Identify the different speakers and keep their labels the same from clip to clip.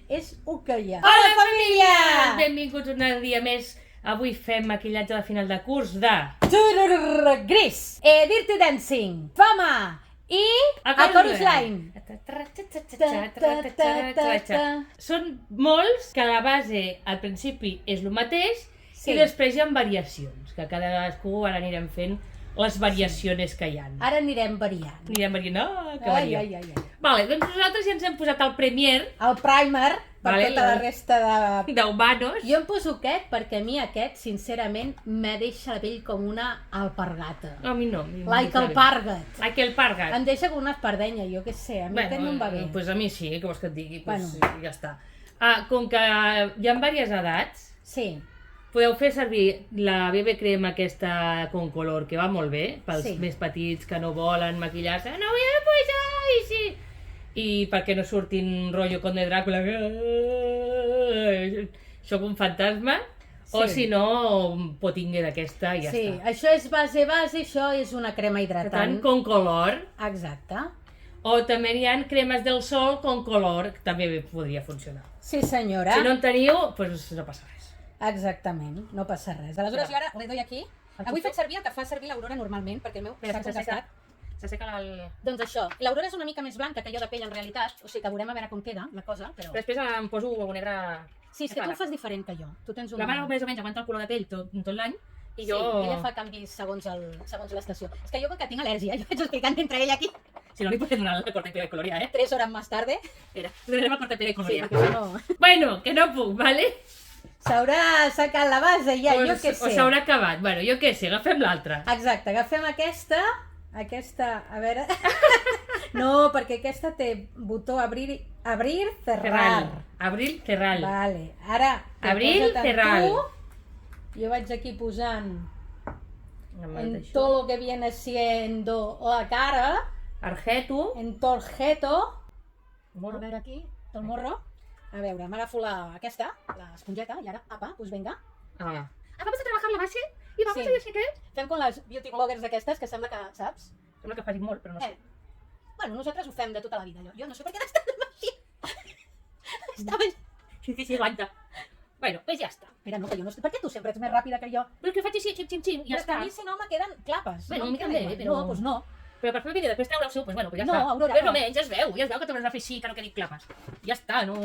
Speaker 1: és Ucaya.
Speaker 2: Hola, família! Benvinguts un dia més. Avui fem maquillatge de final de curs de...
Speaker 1: Gris, Dirty Dancing, Fama i A Chorus Line.
Speaker 2: Són molts que a la base, al principi, és el mateix
Speaker 1: Sí.
Speaker 2: i després hi ha variacions, que cadascú ara anirem fent les variacions que hi ha.
Speaker 1: Ara anirem variant.
Speaker 2: Anirem variant, que
Speaker 1: Ai,
Speaker 2: variem.
Speaker 1: ai, ai, ai.
Speaker 2: Vale, doncs nosaltres ja ens hem posat el Premier
Speaker 1: El primer, per
Speaker 2: Vale,
Speaker 1: tota la resta de...
Speaker 2: d'humanos.
Speaker 1: Jo em poso aquest perquè a mi aquest, sincerament, me deixa la pell com una alpargata.
Speaker 2: A mi no.
Speaker 1: Like alpargat.
Speaker 2: Like el pargat.
Speaker 1: Em deixa com una espardenya, jo què sé, a mi aquest no em va bé.
Speaker 2: Pues a mi sí, què vols que et digui? Pues
Speaker 1: Bueno.
Speaker 2: ja està. Com que hi ha diverses edats,
Speaker 1: Sí,
Speaker 2: podeu fer servir la BB crema aquesta con color, que va molt bé, pels
Speaker 1: Sí.
Speaker 2: més petits que no volen maquillar-se. No vull posar, i sí. I perquè no surtin rotllo con de Dràcula, soc un fantasma, o
Speaker 1: Sí.
Speaker 2: si no, potingue d'aquesta i ja
Speaker 1: sí,
Speaker 2: està.
Speaker 1: això és base, això és una crema
Speaker 2: Per tant,
Speaker 1: hidratant.
Speaker 2: con color.
Speaker 1: Exacte.
Speaker 2: O també hi ha cremes del sol con color, que també podria funcionar.
Speaker 1: Sí, senyora.
Speaker 2: Si no en teniu, doncs no passa res.
Speaker 1: Exactament, no passa res. Aleshores, jo ara le doy aquí.
Speaker 2: El
Speaker 1: Avui
Speaker 2: tufo?
Speaker 1: faig servir el que fa servir l'Aurora normalment, perquè el meu està contestat.
Speaker 2: S'asseca el...
Speaker 1: Doncs això, l'Aurora és una mica més blanca que jo de pell en realitat, o sigui que veurem a veure com queda la cosa, però...
Speaker 2: Però després em poso negre...
Speaker 1: Sí, és que tu ho fas diferent que jo. Tu tens una...
Speaker 2: La mare més o menys aguanta el color de pell tot l'any i
Speaker 1: Sí,
Speaker 2: jo...
Speaker 1: ella fa canvis segons l'estació. És que jo com que tinc al·lèrgia, jo vaig explicant entre ella aquí
Speaker 2: Si no li podem donar la corta y pega y coloría,
Speaker 1: 3 hores més tarde.
Speaker 2: Mira, le donem la corta y pega y
Speaker 1: Sí,
Speaker 2: coloría.
Speaker 1: perquè si no...
Speaker 2: Bueno, que no puc, ¿vale?
Speaker 1: S'haurà sacat la base ja, jo què
Speaker 2: O
Speaker 1: sé.
Speaker 2: s'haurà acabat. Bueno, jo què sé, agafem l'altra.
Speaker 1: Exacte, agafem aquesta, a veure... No, perquè aquesta té botó abrir, cerrar.
Speaker 2: Abril, cerral.
Speaker 1: Vale, ara... te
Speaker 2: Abril,
Speaker 1: posa't en
Speaker 2: cerral.
Speaker 1: tu. Jo vaig aquí posant
Speaker 2: Amb
Speaker 1: en
Speaker 2: això.
Speaker 1: todo lo que viene siendo la cara,
Speaker 2: Argeto.
Speaker 1: en torjeto. A
Speaker 2: Morro.
Speaker 1: veure aquí, el morro. A veure, m'agafo aquesta, l'esponjeta, i ara, apa, pues venga.
Speaker 2: Ah.
Speaker 1: Vamos a trabajar la base i vamos
Speaker 2: Sí.
Speaker 1: a decir que... Fem com les beauty bloggers aquestes, que sembla que, saps?
Speaker 2: Sembla que faci molt, però no sé.
Speaker 1: Bueno, nosaltres ho fem de tota la vida, allò. Jo no sé per què t'estàs així. Estava...
Speaker 2: Sí, aguanta. Bueno, pues ja està.
Speaker 1: Espera, no, que jo no sé... Per què tu sempre ets més ràpida que jo?
Speaker 2: Però que faig així, xim, i ja
Speaker 1: Però és que
Speaker 2: està.
Speaker 1: a mi si no me queden clapes.
Speaker 2: Bueno,
Speaker 1: no
Speaker 2: a mi
Speaker 1: em queda
Speaker 2: també,
Speaker 1: igual.
Speaker 2: però-
Speaker 1: No, doncs no.
Speaker 2: Però per fer el vídeo després treure-ho, pues bueno, pues ja
Speaker 1: No,
Speaker 2: està.
Speaker 1: Aurora,
Speaker 2: Més
Speaker 1: no.
Speaker 2: o menys, ja es veu que t'hauràs de fer així, que no quedi clapes. Ja està, no...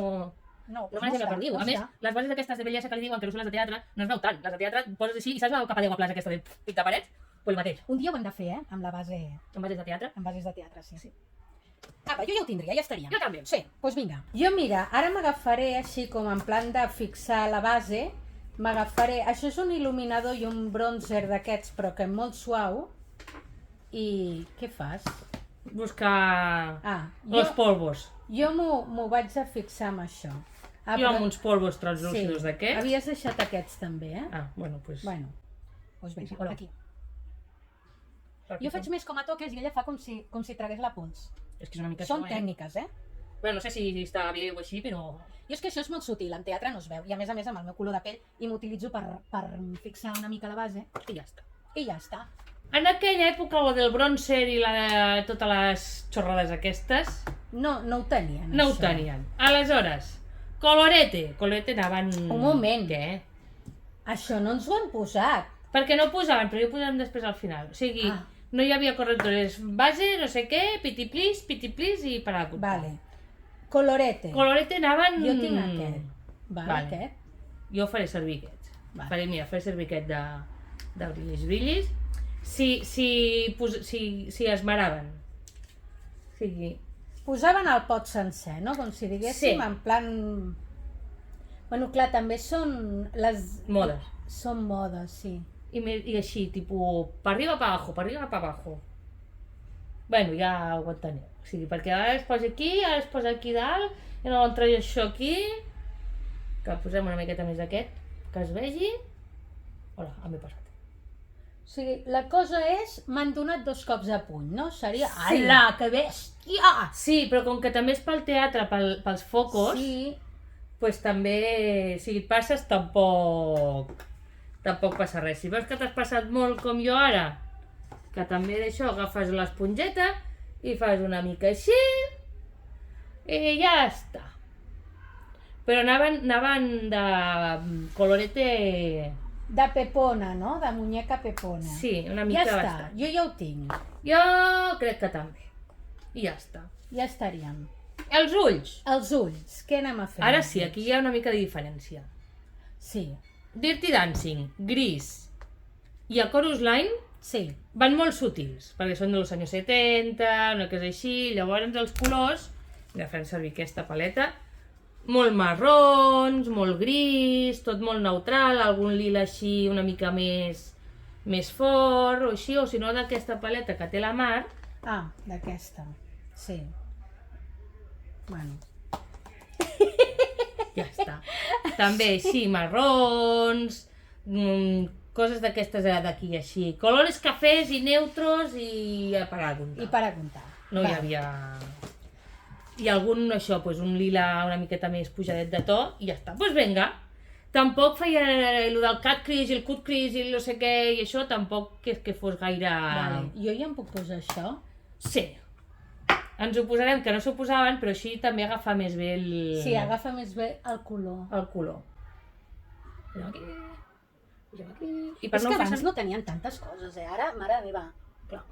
Speaker 1: No,
Speaker 2: No m'haig de perdiu. A més, les bases aquestes de bellesa que li diuen que no són les de teatre, no es veu tant. Les de teatre poses així i saps el capa d'aigua plana aquesta de pintar parets? Pues el mateix.
Speaker 1: Un dia ho hem de fer, amb la base...
Speaker 2: Amb bases de teatre.
Speaker 1: Amb bases de teatre, sí. Apa, jo ja ho tindria, ja estaria.
Speaker 2: Jo també.
Speaker 1: Sí, doncs vinga. Jo, mira, ara m'agafaré així com en plan de fixar la base, m'agafaré... Això és un il·luminador i un bronzer d'aquests, però que molt suau. I què fas?
Speaker 2: Buscar
Speaker 1: Jo
Speaker 2: els polvos.
Speaker 1: m'ho vaig a fixar amb això.
Speaker 2: Jo amb uns polvos translúcidos d'aquests.
Speaker 1: Havies deixat aquests també, eh?
Speaker 2: Ah, bueno, pues...
Speaker 1: Bueno, doncs
Speaker 2: Sí,
Speaker 1: vinga,
Speaker 2: no.
Speaker 1: aquí. Jo faig més com a toques i ella fa com si tragués la pols.
Speaker 2: És que és una mica
Speaker 1: Són
Speaker 2: això,
Speaker 1: tècniques, eh?
Speaker 2: Bueno, no sé si està bé o així, però...
Speaker 1: Jo és que això és molt sutil, en teatre no es veu. I a més amb el meu color de pell i m'utilitzo per fixar una mica la base
Speaker 2: I ja està.
Speaker 1: i ja està.
Speaker 2: En aquella època, lo del bronzer i la de totes les xorrades aquestes,
Speaker 1: No ho tenien,
Speaker 2: no ho
Speaker 1: això.
Speaker 2: tenien. Aleshores, colorete. Colorete anaven...
Speaker 1: Un moment.
Speaker 2: Què?
Speaker 1: Això no ens ho han posat.
Speaker 2: Perquè no ho posaven, però ho posàvem després al final. O sigui, no hi havia correctores. Base, no sé què, piti plis i per a la punta.
Speaker 1: Vale. Colorete.
Speaker 2: Colorete anaven...
Speaker 1: Jo tinc aquest. Vale,
Speaker 2: Vale.
Speaker 1: aquest.
Speaker 2: Jo faré servir aquests.
Speaker 1: Vale.
Speaker 2: Faré servir aquest de brillis. Si esmeraven. O sigui,
Speaker 1: Posaven el pot sencer, no? Com si diguéssim,
Speaker 2: Sí.
Speaker 1: en plan... Bueno, clar, també són les...
Speaker 2: Modes.
Speaker 1: Són modes, sí.
Speaker 2: i així, tipus, pa arriba, pa abajo, pa arriba, pa abajo. Bueno, ja ho enteneu. O sigui, perquè ara es posa aquí, ara es posa aquí dalt, i no l'entra això aquí, que posem una miqueta més d'aquest, que es vegi. Hola, m'he passat.
Speaker 1: O sigui, la cosa és, m'han donat 2 cops a puny, no? Seria...
Speaker 2: Sí.
Speaker 1: Ala, que bèstia!
Speaker 2: Sí, però com que també és pel teatre, pels focos,
Speaker 1: Sí,
Speaker 2: pues també, si et passes, tampoc passa res. Si veus que t'has passat molt com jo ara, que també d'això agafes l'esponjeta i fas una mica així i ja està. Però anaven de colorete...
Speaker 1: De pepona, no? De muñeca pepona.
Speaker 2: Sí, una
Speaker 1: Ja
Speaker 2: mica
Speaker 1: està,
Speaker 2: bastant.
Speaker 1: jo ja ho tinc.
Speaker 2: Jo crec que també. I ja està.
Speaker 1: Ja estaríem.
Speaker 2: Els ulls.
Speaker 1: Els ulls, què anem a fer?
Speaker 2: Ara sí, aquí hi ha una mica de diferència.
Speaker 1: Sí,
Speaker 2: Dirty Dancing, gris i a Chorus Line
Speaker 1: sí.
Speaker 2: van molt sutils, perquè són dels anys 70, una cosa així, llavors els colors, ja fem servir aquesta paleta, molt marrons, molt gris, tot molt neutral, algun lila així una mica més fort, o així, o si no d'aquesta paleta que té la Mar,
Speaker 1: Ah, d'aquesta, sí. Bueno,
Speaker 2: ja està. També així, marrons, coses d'aquestes d'aquí així, colors cafès i neutros i per a comptar.
Speaker 1: i per a comptar.
Speaker 2: No hi
Speaker 1: Va.
Speaker 2: havia... I algun, això, pues, un lila una miqueta més pujadet de to i ja està. Doncs pues vinga, tampoc feia el del cat crease i el cut crease i no sé què i això tampoc és que fos gaire...
Speaker 1: Vale. Jo ja em puc posar això?
Speaker 2: Sí. Ens ho posarem, que no s'ho posaven, però així també agafa més bé
Speaker 1: Sí, agafa més bé el color.
Speaker 2: el color. Posem aquí, posem aquí... I
Speaker 1: És que
Speaker 2: fer
Speaker 1: abans no tenien tantes coses, Ara, mare meva.
Speaker 2: Clar.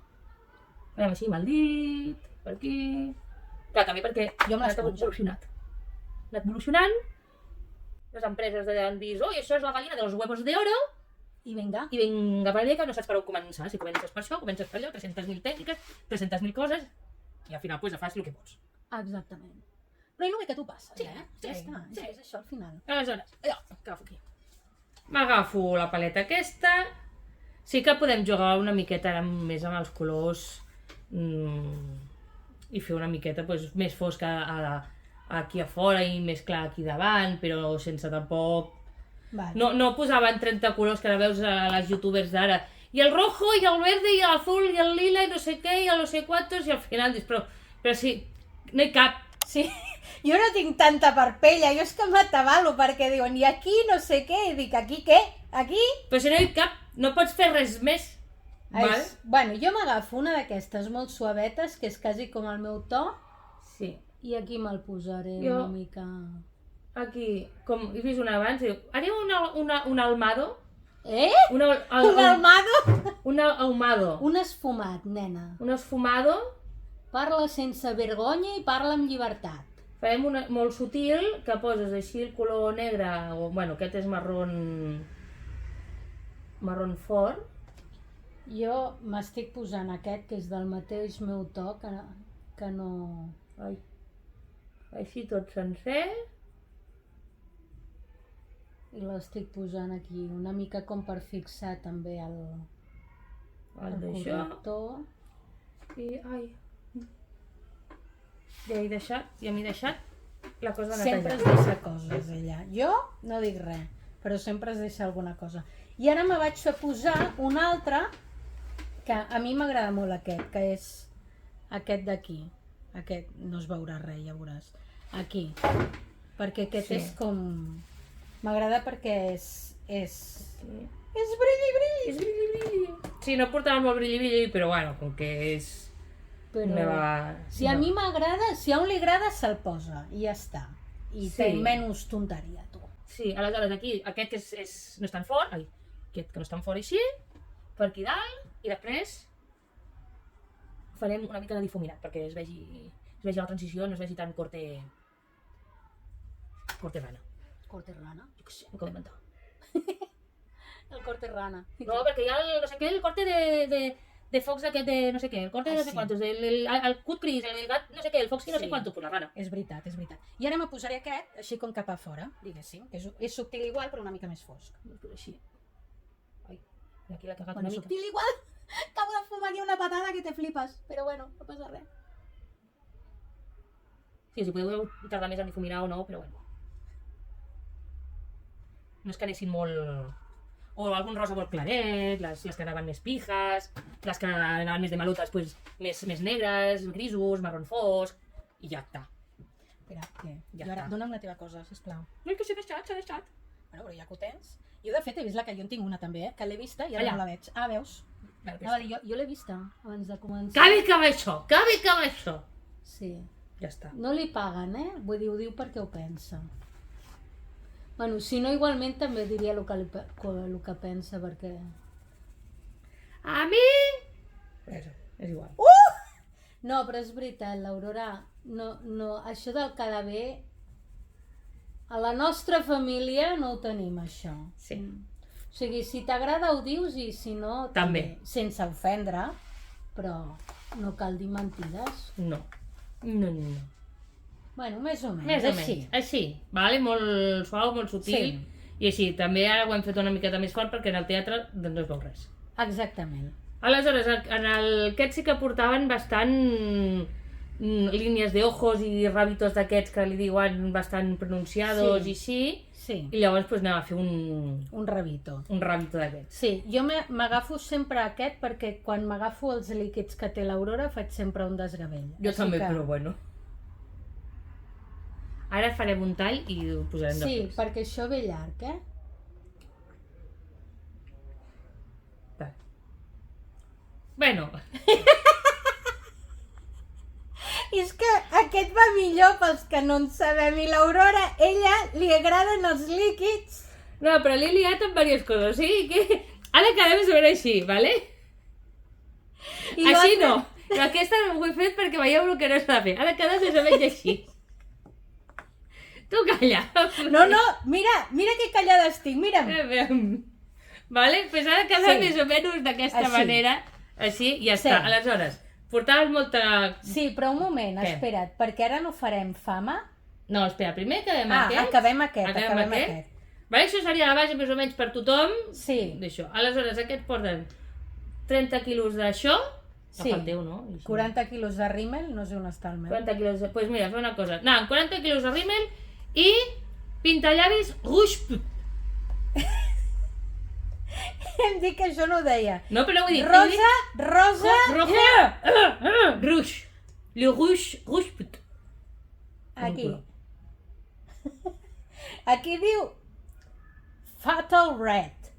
Speaker 2: Anem així amb el dit, per aquí... Clar, també perquè
Speaker 1: Jo amb
Speaker 2: ha
Speaker 1: l'esponja.
Speaker 2: evolucionat. Ha anat evolucionant, les empreses han vist, oi, això és la gallina dels huevos de oro,
Speaker 1: I vinga.
Speaker 2: i vinga per allà que no saps per on començar. Si comences per això, comences per allò, 300.000 tècniques, 300.000 coses, i al final pues, fas el que pots.
Speaker 1: Exactament. Però i el bé que tu passes,
Speaker 2: Sí,
Speaker 1: Ja
Speaker 2: sí,
Speaker 1: està,
Speaker 2: sí.
Speaker 1: és això al final.
Speaker 2: Aleshores, allò, agafo aquí. M'agafo la paleta aquesta. Sí que podem jugar una miqueta més amb els colors i fer una miqueta pues, més fosca aquí a fora i més clar aquí davant, però sense tampoc...
Speaker 1: Vale.
Speaker 2: No posaven 30 colors que ara veus a les youtubers d'ara. I el rojo, i el verde, i l'azul, i el lila, i no sé què, i el no sé quantos, i al final dius, però sí, no hi cap.
Speaker 1: Sí, jo no tinc tanta parpella, jo és que m'atabalo perquè diuen, i aquí no sé què, i dic, aquí què? Aquí?
Speaker 2: Però si no hi cap, no pots fer res més. Val?
Speaker 1: Bueno, jo m'agafo una d'aquestes molt suavetes, que és quasi com el meu to,
Speaker 2: Sí.
Speaker 1: i aquí me'l posaré
Speaker 2: Jo-
Speaker 1: una mica...
Speaker 2: Aquí, com he vist una abans, diu, haré un almado.
Speaker 1: Eh?
Speaker 2: Un
Speaker 1: almado?
Speaker 2: ahumado.
Speaker 1: Un esfumat, nena.
Speaker 2: Un esfumado.
Speaker 1: Parla sense vergonya i parla amb llibertat.
Speaker 2: Farem una molt sutil, que poses així el color negre, o bueno, aquest és marrón fort.
Speaker 1: Jo m'estic posant aquest, que és del mateix meu to, que no...
Speaker 2: Ai. Així tot sencer.
Speaker 1: I l'estic posant aquí, una mica com per fixar també el
Speaker 2: D'això.
Speaker 1: corrector.
Speaker 2: I, ai. Ja m'he deixat la cosa de
Speaker 1: Sempre es
Speaker 2: netejar.
Speaker 1: deixa coses, ella. Jo no dic res, però sempre es deixa alguna cosa. I ara me vaig a posar un altre, que a mi m'agrada molt aquest, que és aquest d'aquí. Aquest no es veurà res, ja veuràs. Aquí. Perquè aquest
Speaker 2: Sí.
Speaker 1: és com... M'agrada perquè és
Speaker 2: Sí.
Speaker 1: brilli.
Speaker 2: És brilli. Sí, no portava molt brilli, però bueno, com que és...
Speaker 1: Però
Speaker 2: Meva...
Speaker 1: si a mi m'agrada, si a un li agrada, se'l posa i ja està. I
Speaker 2: Sí.
Speaker 1: té menys tonteria, tu.
Speaker 2: Sí, aleshores aquí, aquest que no és tan fort, aquest que no és tan fort així, per aquí dalt, i després farem una mica de difuminat, perquè es vegi la transició, no es vegi tan corte rana.
Speaker 1: Corte rana.
Speaker 2: Jo què sé, m'ho acabo d'inventar.
Speaker 1: El corte rana.
Speaker 2: No, perquè hi ha el, no sé què, el corte de focs d'aquest de no sé què, el corte de no sé
Speaker 1: sí.
Speaker 2: quantos, el cut cris, el gat no sé què, el fox que no sé
Speaker 1: Sí.
Speaker 2: quantos, pues la rana.
Speaker 1: És veritat, és veritat. I ara me posaré aquest, així com cap a fora, diguéssim, que és subtil igual, però una mica més fosc.
Speaker 2: Pues així. Ai, i aquí l'ha cagat
Speaker 1: Bueno,
Speaker 2: una mica.
Speaker 1: subtil igual, acabo de fumar aquí una patada que te flipes, però bueno, no passa res.
Speaker 2: Sí, si podeu tardar més en difuminar o no, però bueno. No és que anessin molt... O algun rosa molt claret, les que anaven més pijes, les que anaven més de malutes, pues, més negres, grisos, marron fosc, i ja està.
Speaker 1: Espera, què?
Speaker 2: Ja
Speaker 1: Jo ara,
Speaker 2: està.
Speaker 1: dona'm la teva cosa, sisplau.
Speaker 2: No, que s'ha deixat.
Speaker 1: Bueno, però ja que ho tens. Jo, de fet, he vist la que jo en tinc una també, que l'he vista i ara
Speaker 2: Allà.
Speaker 1: no la veig. Ah, veus? Anava a dir, jo l'he vista abans de començar.
Speaker 2: Que bé que va això!
Speaker 1: Sí.
Speaker 2: Ja està.
Speaker 1: No li paguen, Vull dir, ho diu perquè ho pensa. Bueno, si no, igualment també diria el que pensa, perquè...
Speaker 2: A mi... Eso, és igual.
Speaker 1: No, però és veritat, l'Aurora, no, això del quedar bé, a la nostra família no ho tenim, això.
Speaker 2: Sí.
Speaker 1: O sigui, si t'agrada ho dius i si no...
Speaker 2: També.
Speaker 1: Sense ofendre, però no cal dir mentides.
Speaker 2: No.
Speaker 1: Bueno, més o menys,
Speaker 2: Més o
Speaker 1: així.
Speaker 2: menys. Així, vale? Molt suau, molt sutil.
Speaker 1: Sí.
Speaker 2: I així, també ara ho hem fet una miqueta més fort perquè en el teatre doncs, no es veu res.
Speaker 1: Exactament.
Speaker 2: Aleshores, aquest sí que portaven bastant línies de ojos i ràbitos d'aquests que li diuen bastant pronunciados i així.
Speaker 1: Sí.
Speaker 2: I llavors pues, anem a fer
Speaker 1: Un rabito.
Speaker 2: un ràbito d'aquests.
Speaker 1: Sí, jo m'agafo sempre aquest perquè quan m'agafo els líquids que té l'Aurora faig sempre un desgavell.
Speaker 2: Jo també, però bueno. Ara farem un tall i ho posarem
Speaker 1: Sí,
Speaker 2: després.
Speaker 1: perquè això ve llarg,
Speaker 2: Vale. Bueno,
Speaker 1: I és que aquest va millor pels que no en sabem. I l'Aurora, ella li agraden els líquids.
Speaker 2: no, però l'he liat amb diverses coses, o sigui que ha de quedar més o menys així, vale?
Speaker 1: I
Speaker 2: Així
Speaker 1: l'altre-
Speaker 2: no, però aquesta ho he fet perquè veieu el que no s'ha de fer. Ha de quedar més o menys així. Tu calla.
Speaker 1: No, mira que callada estic, mira'm.
Speaker 2: Vale? Pues ha de quedar
Speaker 1: Sí.
Speaker 2: més o menys d'aquesta
Speaker 1: Així.
Speaker 2: manera. Així, ja
Speaker 1: Sí.
Speaker 2: està. Aleshores, portaves molta...
Speaker 1: Sí, però un moment,
Speaker 2: Què?
Speaker 1: espera't, perquè ara no farem fama.
Speaker 2: No, espera, primer acabem
Speaker 1: Ah,
Speaker 2: aquest.
Speaker 1: acabem aquest.
Speaker 2: Vale, això seria la base més o menys per tothom.
Speaker 1: Sí,
Speaker 2: D'això. Aleshores, aquest porten 30 quilos d'això.
Speaker 1: Sí.
Speaker 2: Agafa'l teu, no? I això.
Speaker 1: 40 quilos de rímel, no sé on està el meu.
Speaker 2: 40 quilos de... Pues mira, fer una cosa. Anàvem 40 quilos de rímel i pintallavis rouge put.
Speaker 1: Em dic que això no ho deia.
Speaker 2: No, però ho he dit.
Speaker 1: Rosa.
Speaker 2: Rojo. Rouge. Le rouge put.
Speaker 1: Aquí. Aquí diu Fatal Red.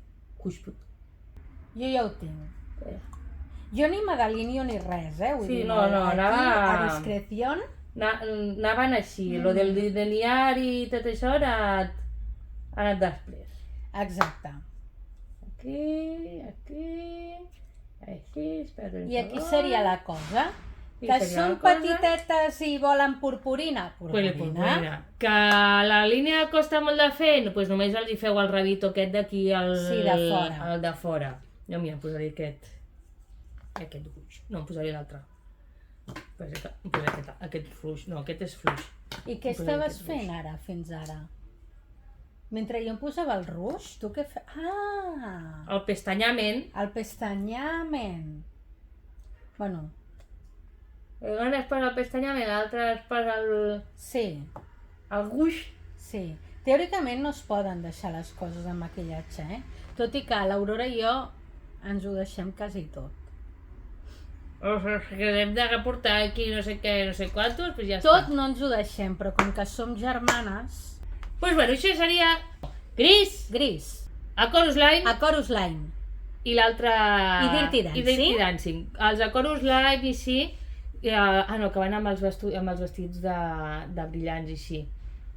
Speaker 2: Rouge put.
Speaker 1: Jo ja ho tinc. Jo ni m'adelineo ni res, Vull
Speaker 2: Sí,
Speaker 1: dir,
Speaker 2: no,
Speaker 1: aquí,
Speaker 2: anava-
Speaker 1: a discreció.
Speaker 2: Anaven així. Lo del liar i tot això ha anat després.
Speaker 1: Exacte.
Speaker 2: Aquí, així, espera un
Speaker 1: I aquí
Speaker 2: segon.
Speaker 1: seria la cosa.
Speaker 2: I
Speaker 1: Que
Speaker 2: seria
Speaker 1: són
Speaker 2: la cosa.
Speaker 1: petitetes i volen purpurina.
Speaker 2: Pues purpurina. Que la línia costa molt de fer, no, pues només els hi feu el rabito aquest d'aquí al...
Speaker 1: Sí, de fora.
Speaker 2: El de fora. Jo mira, em posaré aquest rouge. No, em posaré l'altre. Pues em posaré aquest rouge. No, aquest és fluix.
Speaker 1: I què
Speaker 2: Em posaré
Speaker 1: estaves
Speaker 2: aquest
Speaker 1: fent ara, fins ara? Mentre jo em posava el rouge, tu què feies? Ah,
Speaker 2: El pestanyament.
Speaker 1: el pestanyament. Bueno,
Speaker 2: Un és per al pestanyament, l'altre és per al
Speaker 1: sí,
Speaker 2: rouge.
Speaker 1: sí. Teòricament no es poden deixar les coses amb maquillatge, Tot i que l'Aurora i jo ens ho deixem quasi tot.
Speaker 2: O sigui, que hem de reportar aquí no sé què, no sé quantos, pues ja
Speaker 1: Tot
Speaker 2: està.
Speaker 1: no ens ho deixem, però com que som germanes...
Speaker 2: Pues bueno, això seria gris,
Speaker 1: Gris,
Speaker 2: a Chorus Line
Speaker 1: a Chorus Line.
Speaker 2: i l'altre...
Speaker 1: I Dirty Dancing.
Speaker 2: I Dirty Dancing. Els de Chorus Line i sí, no, que van amb els vestits de brillants i sí.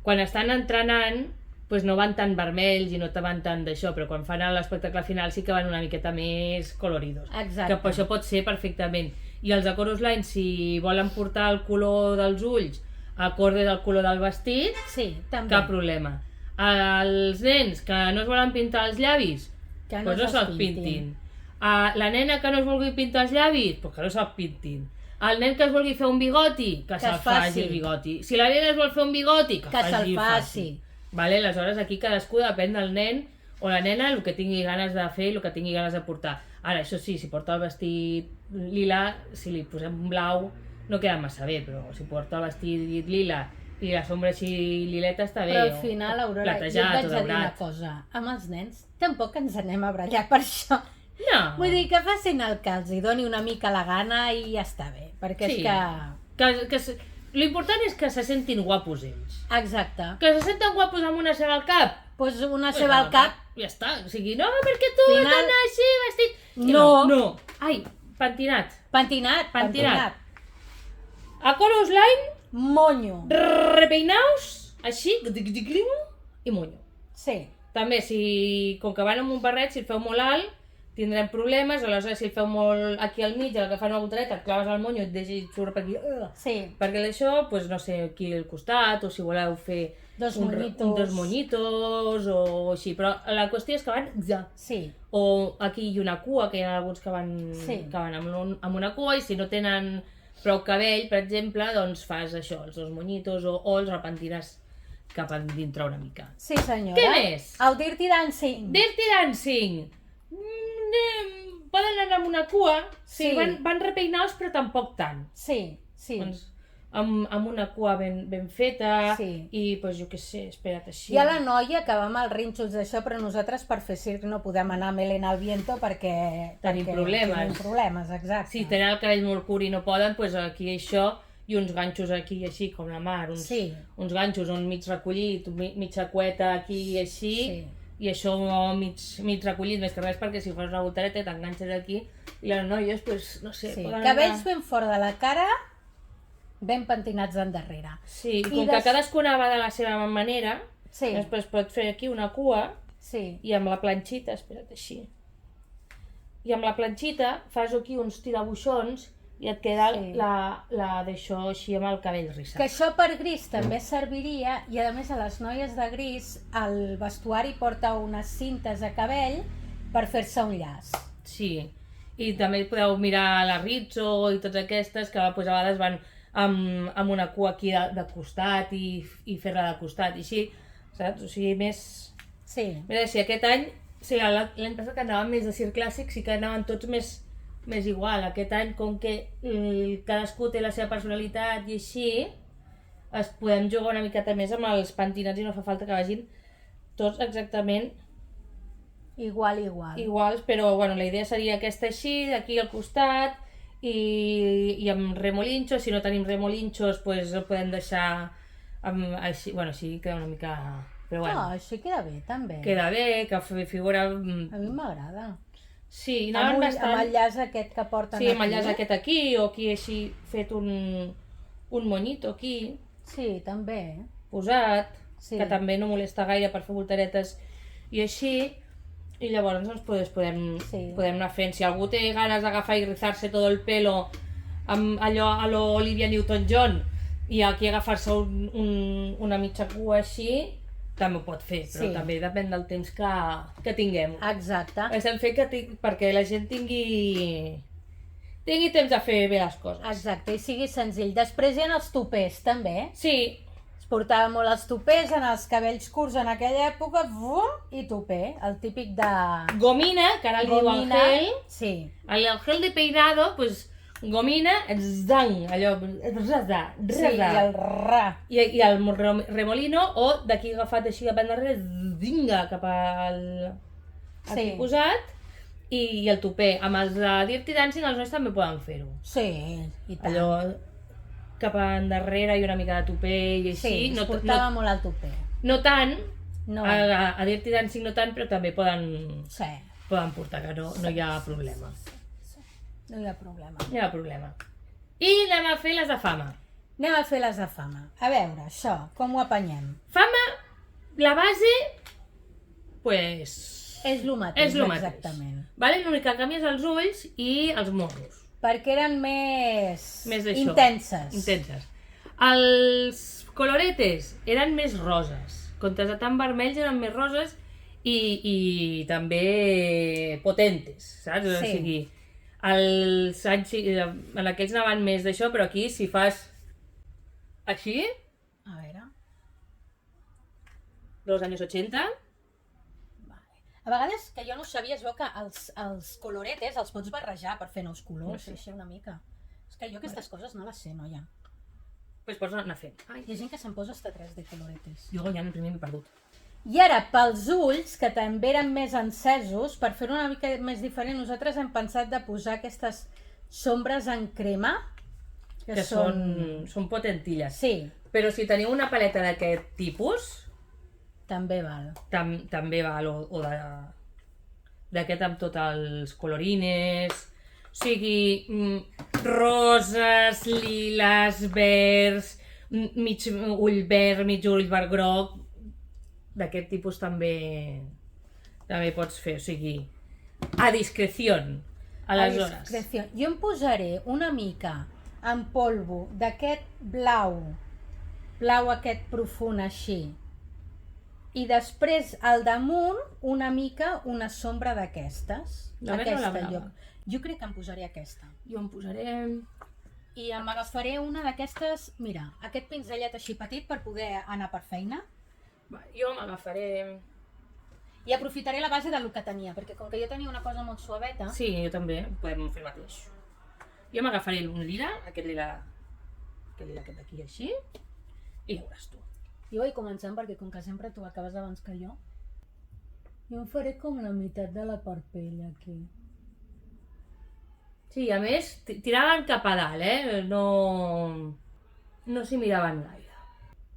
Speaker 2: Quan estan entrenant, pues no van tan vermells i no te van tant d'això, però quan fan l'espectacle final sí que van una miqueta més coloridos.
Speaker 1: Exacte.
Speaker 2: Que per això pot ser perfectament. I els de Chorus Line, si volen portar el color dels ulls acorde del color del vestit,
Speaker 1: Sí, també.
Speaker 2: cap problema. Els nens que no es volen pintar els llavis,
Speaker 1: Que
Speaker 2: doncs no se'ls pintin. La nena que no es vulgui pintar els llavis, doncs que no se'ls pintin. El nen que es vulgui fer un bigoti, que se'l
Speaker 1: es faci.
Speaker 2: faci el bigoti. Si la nena es vol fer un bigoti, que
Speaker 1: se'l
Speaker 2: faci el
Speaker 1: faci.
Speaker 2: Vale? Aleshores aquí cadascú depèn del nen o la nena el que tingui ganes de fer i el que tingui ganes de portar. Ara, això sí, si porta el vestit lila, si li posem blau no queda massa bé, però si porta el vestit lila i la sombra així lileta està bé.
Speaker 1: Però al final, Aurora, jo et
Speaker 2: platejat
Speaker 1: vaig
Speaker 2: o
Speaker 1: a dir una
Speaker 2: daurat.
Speaker 1: cosa. Amb els nens tampoc ens anem a barallar per això.
Speaker 2: No.
Speaker 1: Vull dir que facin el que els hi doni una mica la gana i ja està bé. Perquè
Speaker 2: Sí.
Speaker 1: és que...
Speaker 2: L'important és que se sentin guapos ells.
Speaker 1: Exacte.
Speaker 2: Que se senten guapos amb una ceba al cap.
Speaker 1: Pues una ceba al cap.
Speaker 2: Ja està. O sigui, no, perquè tu has
Speaker 1: Final-
Speaker 2: d'anar així vestit. I
Speaker 1: No.
Speaker 2: No. Ai, pentinat.
Speaker 1: Pentinat.
Speaker 2: A Chorus Line,
Speaker 1: Monyo.
Speaker 2: repeinaos, així, i monyo.
Speaker 1: Sí,
Speaker 2: També, com que van amb un barret, si el feu molt alt, tindrem problemes, aleshores si el feu molt aquí al mig, agafant una voltereta, et claves al monyo i et deixes i surt per aquí.
Speaker 1: sí.
Speaker 2: Perquè d'això, doncs, no sé, aquí al costat, o si voleu fer
Speaker 1: Dos monyitos.
Speaker 2: dos monyitos, o així. Però la qüestió és que van ja.
Speaker 1: Sí,
Speaker 2: O aquí hi ha una cua, que hi ha alguns que van,
Speaker 1: Sí.
Speaker 2: que van amb una cua, i si no tenen prou cabell, per exemple, doncs fas això, els dos monyitos, o els repentines cap a dintre una mica.
Speaker 1: sí senyora.
Speaker 2: Què més?
Speaker 1: El Dirty Dancing.
Speaker 2: Dirty Dancing! Poden anar amb una cua, sí,
Speaker 1: Sí.
Speaker 2: van repeinats però tampoc tant.
Speaker 1: Sí, sí.
Speaker 2: Doncs, amb una cua ben feta,
Speaker 1: Sí.
Speaker 2: i doncs jo què sé, espera't així.
Speaker 1: Hi ha la noia que va amb els rínxols d'això, però nosaltres per fer circ no podem anar a Melena al viento perquè...
Speaker 2: Tenim problemes.
Speaker 1: Tenim problemes, exacte.
Speaker 2: Si tenen el cabell molt curt i no poden, doncs aquí això, i uns ganxos aquí així com la mar,
Speaker 1: Sí.
Speaker 2: uns ganxos on mig recollit, mitja cueta aquí així,
Speaker 1: Sí.
Speaker 2: i això mig recollit, més que res perquè si fas una voltereta t'enganxes aquí, i les noies, doncs, no sé,
Speaker 1: Sí.
Speaker 2: poden
Speaker 1: Cabells
Speaker 2: anar...
Speaker 1: ben fora de la cara, ben pentinats endarrere.
Speaker 2: Sí,
Speaker 1: I
Speaker 2: com que cadascuna va de la seva manera,
Speaker 1: Sí,
Speaker 2: després pot fer aquí una cua,
Speaker 1: sí,
Speaker 2: i amb la planxita, espera't així, i amb la planxita fas aquí uns tirabuixons i et queda
Speaker 1: Sí.
Speaker 2: la d'això així amb el cabell rissat.
Speaker 1: que això per gris també serviria, i a més a les noies de gris el vestuari porta unes cintes de cabell per fer-se un llaç.
Speaker 2: Sí, i també podeu mirar la Rizzo i totes aquestes que doncs, a vegades van amb una cua aquí de costat i fer-la de costat i així, saps? O sigui, més
Speaker 1: Sí,
Speaker 2: així. Aquest any, sí, l'any passat anàvem més de circ clàssic, sí que anaven tots més igual. Aquest any, com que cadascú té la seva personalitat i així, podem jugar una miqueta més amb els pentinats i no fa falta que vagin tots exactament
Speaker 1: igual.
Speaker 2: iguals, però bueno, la idea seria aquesta així, aquí al costat, i amb remolinxos. Si no tenim remolinxos, doncs el podem deixar així, bueno, així queda una mica... Però bueno,
Speaker 1: Així queda bé, també.
Speaker 2: queda bé, que figura...
Speaker 1: A mi m'agrada.
Speaker 2: Sí,
Speaker 1: Amb,
Speaker 2: anaven
Speaker 1: amb
Speaker 2: bastant...
Speaker 1: el llaç aquest que porten
Speaker 2: Sí, amb el
Speaker 1: aquí,
Speaker 2: llaç aquest aquí, o aquí així fet un monyito aquí,
Speaker 1: Sí, també.
Speaker 2: posat,
Speaker 1: Sí.
Speaker 2: que també no molesta gaire per fer volteretes i així, i llavors doncs, podem anar fent. Si algú té ganes d'agafar i rizar-se tot el pelo amb allò a lo Olivia Newton-John i aquí agafar-se una mitja cua així, també ho pot fer, però
Speaker 1: Sí.
Speaker 2: també depèn del temps que tinguem.
Speaker 1: Exacte.
Speaker 2: Estem fent perquè la gent tingui temps de fer bé les coses.
Speaker 1: Exacte, i sigui senzill. Després hi ha els tupers, també.
Speaker 2: Sí,
Speaker 1: Es portava molt els tupers en els cabells curts en aquella època, bum, i tuper, el típic de...
Speaker 2: gomina, que ara li diu el gel.
Speaker 1: Sí,
Speaker 2: El gel de peinado, pues gomina, zang, allò, rasa.
Speaker 1: sí, i el ra.
Speaker 2: I el remolino, o d'aquí agafat així cap endarrere, vinga, cap al... aquí
Speaker 1: Sí.
Speaker 2: posat, i el tupé. Amb els de Dirty Dancing els nois també poden fer-ho.
Speaker 1: Sí, i tant.
Speaker 2: Allò cap endarrere i una mica de tupé i així.
Speaker 1: Sí, es portava molt el tuper.
Speaker 2: No tant,
Speaker 1: No,
Speaker 2: a Dirty Dancing no tant, però també poden
Speaker 1: sí,
Speaker 2: portar, que no hi ha problema.
Speaker 1: no hi ha problema.
Speaker 2: No hi ha problema. I anem a fer les de fama.
Speaker 1: Anem a fer les de fama. A veure, això, com ho apanyem?
Speaker 2: Fama, la base, pues...
Speaker 1: És el mateix,
Speaker 2: és el mateix.
Speaker 1: exactament.
Speaker 2: Vale? L'únic que canvies els ulls i els morros.
Speaker 1: Perquè eren més
Speaker 2: D'això.
Speaker 1: intenses.
Speaker 2: Intenses. Els coloretes eren més roses. Comptes de tan vermells eren més roses i també potentes, saps?
Speaker 1: Sí.
Speaker 2: O sigui, en aquells anaven més d'això, però aquí si fas així,
Speaker 1: A veure...
Speaker 2: dels anys 80,
Speaker 1: A vegades, que jo no ho sabia, es veu que els coloretes els pots barrejar per fer nous colors,
Speaker 2: No sé.
Speaker 1: així una mica. És que jo aquestes coses no les sé, noia.
Speaker 2: doncs pots anar fent.
Speaker 1: Hi ha gent que se'n posa hasta 3 de coloretes.
Speaker 2: Jo ja en el primer m'he perdut.
Speaker 1: I ara, pels ulls, que també eren més encesos, per fer-ho una mica més diferent, nosaltres hem pensat de posar aquestes sombres en crema,
Speaker 2: Que són potentilles.
Speaker 1: Sí,
Speaker 2: Però si teniu una paleta d'aquest tipus,
Speaker 1: també val.
Speaker 2: també val, o d'aquest amb tots els colorines, o sigui, roses, liles, verds, mig ull verd, mig ull verd groc, d'aquest tipus també pots fer, o sigui, a discreció. Aleshores,
Speaker 1: Jo em posaré una mica en polvo d'aquest blau aquest profund així, i després al damunt una mica una sombra d'aquestes.
Speaker 2: La verda o la blava?
Speaker 1: Jo crec que em posaré aquesta.
Speaker 2: jo em posaré...
Speaker 1: I m'agafaré una d'aquestes, mira, aquest pinzellet així petit per poder anar per feina.
Speaker 2: Jo m'agafaré...
Speaker 1: I aprofitaré la base del que tenia, perquè com que jo tenia una cosa molt suaveta...
Speaker 2: Sí, jo també, podem fer el mateix. Jo m'agafaré un lila, aquest lila aquest d'aquí així, i ja veuràs tu.
Speaker 1: Jo vaig començant perquè com que sempre tu acabes abans que jo em faré com la meitat de la parpella aquí.
Speaker 2: Sí, a més, tiraven cap a dalt, no s'hi miraven gaire.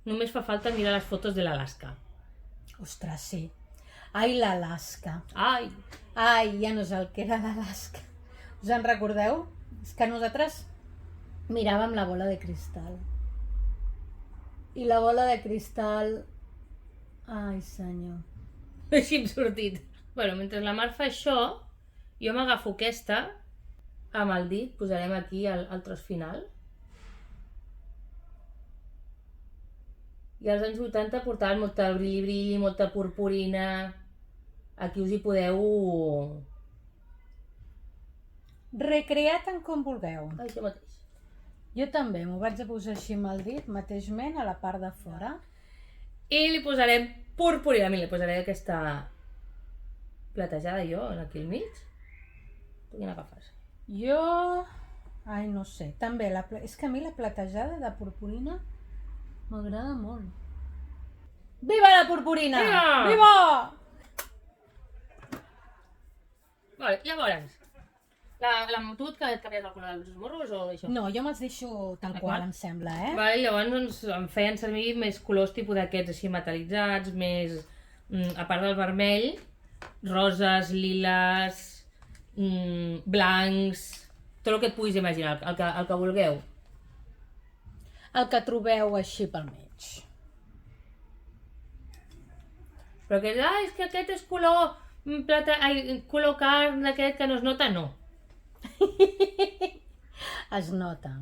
Speaker 2: Només fa falta mirar les fotos de l'Alaska.
Speaker 1: Ostres, sí. Ai, l'Alaska.
Speaker 2: Ai!
Speaker 1: Ai, ja no és el que era l'Alaska. Us en recordeu? És que nosaltres miràvem la bola de cristal. I la bola de cristal... Ai, senyor.
Speaker 2: Així hem sortit. Bueno, mentre la Mar fa això, jo m'agafo aquesta, amb el dit, posarem aquí el tros final. I als anys 80 portaven molta brilli-brilli, molta purpurina. Aquí us hi podeu...
Speaker 1: Recrear tant com vulgueu.
Speaker 2: Això mateix.
Speaker 1: Jo també m'ho vaig a posar així amb el dit, mateixment a la part de fora.
Speaker 2: I li posarem purpurina. A mi li posaré aquesta platejada jo, aquí al mig. Tu quina agafes?
Speaker 1: Jo... Ai, no sé. També, és que a mi la platejada de purpurina m'agrada molt. Viva la purpurina!
Speaker 2: Viva!
Speaker 1: Viva!
Speaker 2: Vale, llavors, tu et canvies el color dels morros o això?
Speaker 1: No, jo me'ls deixo tal qual, em sembla,
Speaker 2: Vale, llavors doncs, em feien servir més colors tipus d'aquests així metal·litzats, més, a part del vermell, roses, liles, blancs, tot el que et puguis imaginar, el que vulgueu.
Speaker 1: El que trobeu així pel mig.
Speaker 2: Però que és que aquest és color color carn d'aquest que no es nota, no.
Speaker 1: Es nota.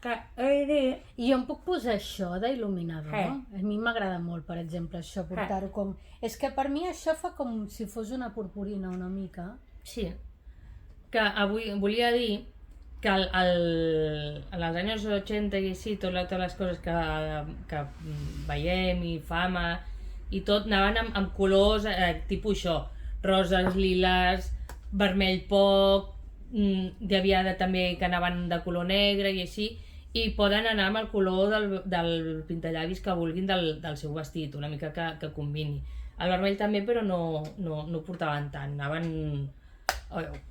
Speaker 2: Que...
Speaker 1: I jo em puc posar això d'il·luminador? A mi m'agrada molt, per exemple, això, portar-ho com... És que per mi això fa com si fos una purpurina una mica.
Speaker 2: Sí. Que avui volia dir que en els anys 80 i així, totes les coses que veiem i fama i tot, anaven amb colors tipus això, roses, liles, vermell poc, hi havia també que anaven de color negre i així, i poden anar amb el color del pintallavis que vulguin del seu vestit, una mica que combini. El vermell també, però no portaven tant, anaven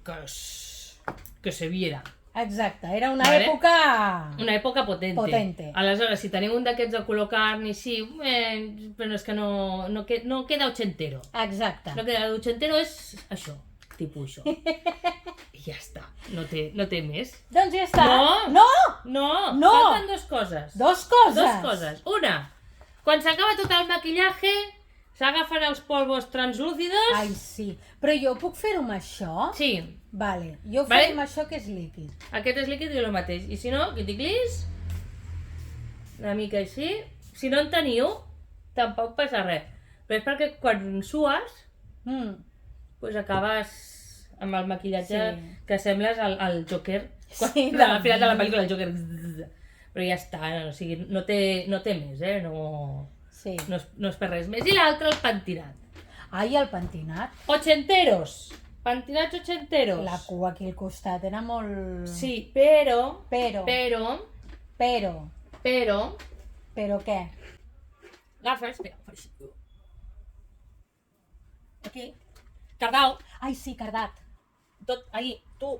Speaker 2: que se viera.
Speaker 1: Exacte, era una època...
Speaker 2: Una època potente. Aleshores, si teniu un d'aquests de color carn i sí, però és que no queda ochentero.
Speaker 1: Exacte.
Speaker 2: No queda ochentero, és això, tipus això. I ja està, no té més.
Speaker 1: Doncs ja està.
Speaker 2: No!
Speaker 1: No!
Speaker 2: Falten dues coses.
Speaker 1: Dos coses?
Speaker 2: Una, quan s'acaba tot el maquillaje, s'agafen els polvos translúcidos.
Speaker 1: Ai, sí. Però jo puc fer-ho amb això?
Speaker 2: Sí.
Speaker 1: Vale, jo ho faré amb això que és líquid.
Speaker 2: Aquest és líquid i el mateix. I si no, quiticlis, una mica així. Si no en teniu, tampoc passa res. Però és perquè quan sues, doncs acabes amb el maquillatge que sembles el Joker.
Speaker 1: Sí,
Speaker 2: al final de la pel·lícula, el Joker. Però ja està, o sigui, no té més, no és per res més. I l'altre, el pentinat.
Speaker 1: Ai, el pentinat.
Speaker 2: Ochenteros. Pentinats ochenteros.
Speaker 1: La cua aquí al costat era molt...
Speaker 2: Sí, però...
Speaker 1: Però què?
Speaker 2: Agafes, espera, fa així. Aquí. Cardao.
Speaker 1: Ai, sí, cardat.
Speaker 2: Tot, ahí, tu,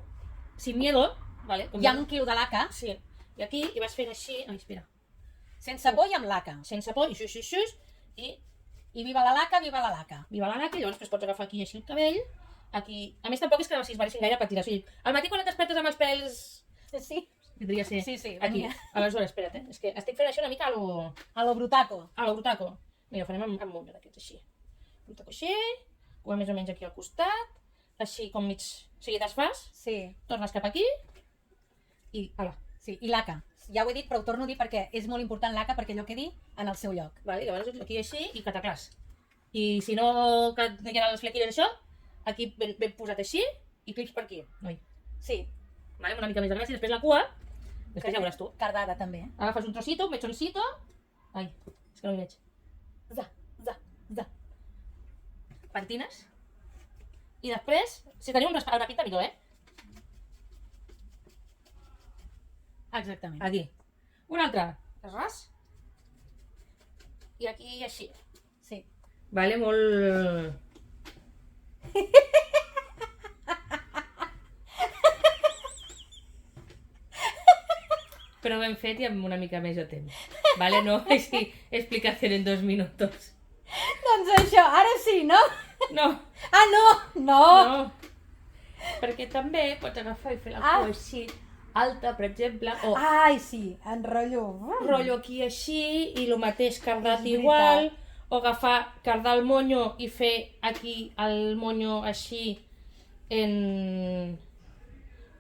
Speaker 2: sin miedo, ¿vale?
Speaker 1: Hi ha un quilo de laca.
Speaker 2: Sí. I aquí, i vas fent així... Ai, espera.
Speaker 1: Sense por i amb laca.
Speaker 2: Sense por, i xux,
Speaker 1: i viva la laca, viva la laca.
Speaker 2: Viva la laca, i llavors pots agafar aquí així el cabell, aquí... A més, tampoc és que no s'esvarissin gaire per tirar, o sigui, al matí quan et despertes amb els pèls...
Speaker 1: Sí.
Speaker 2: Podria ser
Speaker 1: Sí,
Speaker 2: aquí. Aleshores, espera't, és que estic fent això una mica a lo
Speaker 1: brutaco.
Speaker 2: A lo brutaco. I ho farem amb monyo d'aquests, així. Un toc així, ho més o menys aquí al costat, així com mig... O sigui, desfas,
Speaker 1: Sí,
Speaker 2: tornes cap aquí i... Ala.
Speaker 1: sí. I l'ACA. Ja ho he dit, però ho torno a dir perquè és molt important l'ACA perquè allò quedi en el seu lloc.
Speaker 2: Vale, i llavors aquí així i cataclàs. I si no que hi ha les flequilles això, aquí ben posat així i clips per aquí. Noi.
Speaker 1: Sí.
Speaker 2: Vale, amb una mica més de gràcia, després la cua, després ja veuràs tu.
Speaker 1: Cardada també.
Speaker 2: Agafes un trocito, un mechoncito. Ai, és que no hi veig. Za. Pentines. I després, si teniu una pinta millor,
Speaker 1: Exactament.
Speaker 2: Aquí. Un altre. Ras. I aquí així.
Speaker 1: Sí.
Speaker 2: Vale, molt... Però ben fet i amb una mica més de temps. Vale, no així explicació en 2 minuts.
Speaker 1: Doncs això, ara sí, no?
Speaker 2: No,
Speaker 1: Ah, no! No!
Speaker 2: no. Perquè també pots agafar i fer la
Speaker 1: Ah.
Speaker 2: cua així, alta, per exemple, o
Speaker 1: Ai, sí, enrotllo.
Speaker 2: rotllo aquí així i el mateix cardat
Speaker 1: És
Speaker 2: igual, o agafar, cardar el monyo i fer aquí el monyo així en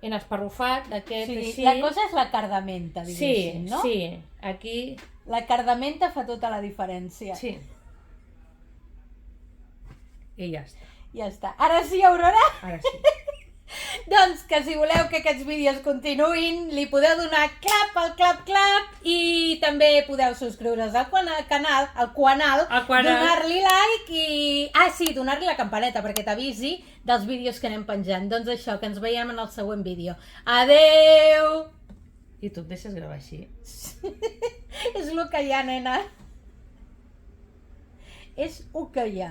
Speaker 2: esparrufat, d'aquest
Speaker 1: Sí,
Speaker 2: així.
Speaker 1: la cosa és la cardamenta,
Speaker 2: Sí,
Speaker 1: diguéssim, no?
Speaker 2: sí, aquí,
Speaker 1: La cardamenta fa tota la diferència.
Speaker 2: sí. I ja està,
Speaker 1: Ja està. Ara sí, Aurora?
Speaker 2: ara sí.
Speaker 1: Doncs que si voleu que aquests vídeos continuïn, li podeu donar clap al clap i també podeu subscriure's al canal, donar-li like i... Ah, sí, donar-li la campaneta perquè t'avisi dels vídeos que anem penjant. Doncs això, que ens veiem en el següent vídeo. Adeu!
Speaker 2: I tu et deixes gravar així?
Speaker 1: És el que hi ha, nena. És el que hi ha.